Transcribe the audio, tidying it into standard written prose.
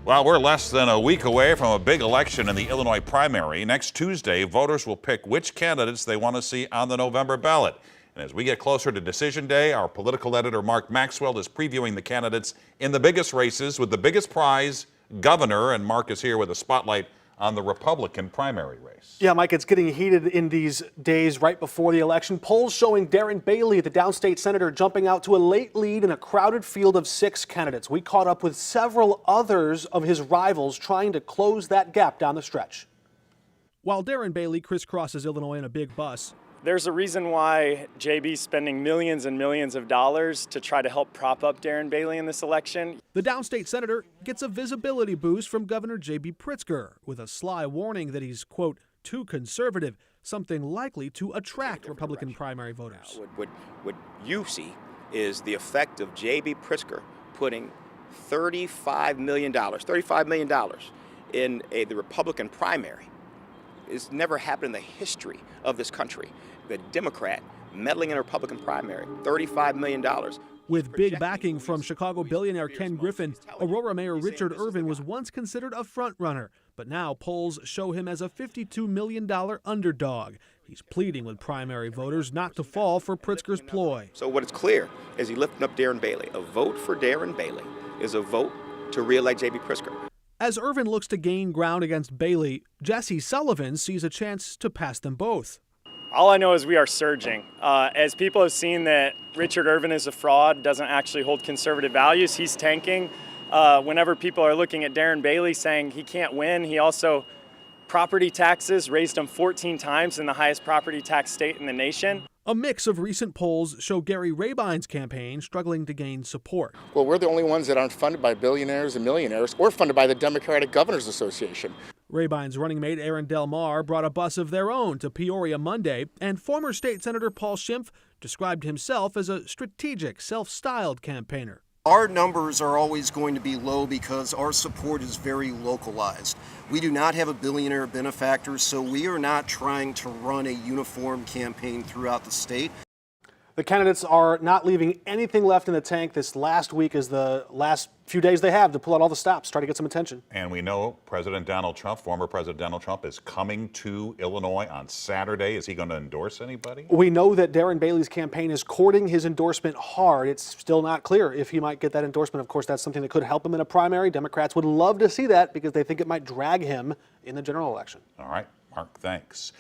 Well, we're less than a week away from a big election in the Illinois primary. Next Tuesday, voters will pick which candidates they want to see on the November ballot. And as we get closer to Decision Day, our political editor Mark Maxwell is previewing the candidates in the biggest races with the biggest prize, governor. And Mark is here with a spotlight on the Republican primary race. Yeah, Mike, it's getting heated in these days right before the election. Polls showing Darren Bailey, the downstate senator, jumping out to a late lead in a crowded field of 6 candidates. We caught up with several others of his rivals trying to close that gap down the stretch. While Darren Bailey crisscrosses Illinois in a big bus, there's a reason why J.B. spending millions and millions of dollars to try to help prop up Darren Bailey in this election. The downstate senator gets a visibility boost from Governor J.B. Pritzker with a sly warning that he's, quote, too conservative, something likely to attract Republican primary voters. What you see is the effect of J.B. Pritzker putting $35 million in the Republican primary. It's never happened in the history of this country. The Democrat meddling in a Republican primary, $35 million. With big backing from Chicago billionaire Ken Griffin, Aurora Mayor Richard Irvin was once considered a front-runner, but now polls show him as a $52 million underdog. He's pleading with primary voters not to fall for Pritzker's ploy. So what is clear is he lifting up Darren Bailey. A vote for Darren Bailey is a vote to re-elect J.B. Pritzker. As Irvin looks to gain ground against Bailey, Jesse Sullivan sees a chance to pass them both. All I know is we are surging. As people have seen that Richard Irvin is a fraud, doesn't actually hold conservative values, he's tanking. Whenever people are looking at Darren Bailey saying he can't win, he also, property taxes, raised them 14 times in the highest property tax state in the nation. A mix of recent polls show Gary Rabine's campaign struggling to gain support. Well, we're the only ones that aren't funded by billionaires and millionaires or funded by the Democratic Governors Association. Rabine's running mate Aaron Del Mar brought a bus of their own to Peoria Monday, and former state senator Paul Schimpf described himself as a strategic, self-styled campaigner. Our numbers are always going to be low because our support is very localized. We do not have a billionaire benefactor, so we are not trying to run a uniform campaign throughout the state. The candidates are not leaving anything left in the tank. This last week is the last few days they have to pull out all the stops, try to get some attention. And we know President Donald Trump, former President Donald Trump, is coming to Illinois on Saturday. Is he going to endorse anybody? We know that Darren Bailey's campaign is courting his endorsement hard. It's still not clear if he might get that endorsement. Of course, that's something that could help him in a primary. Democrats would love to see that because they think it might drag him in the general election. All right, Mark, thanks.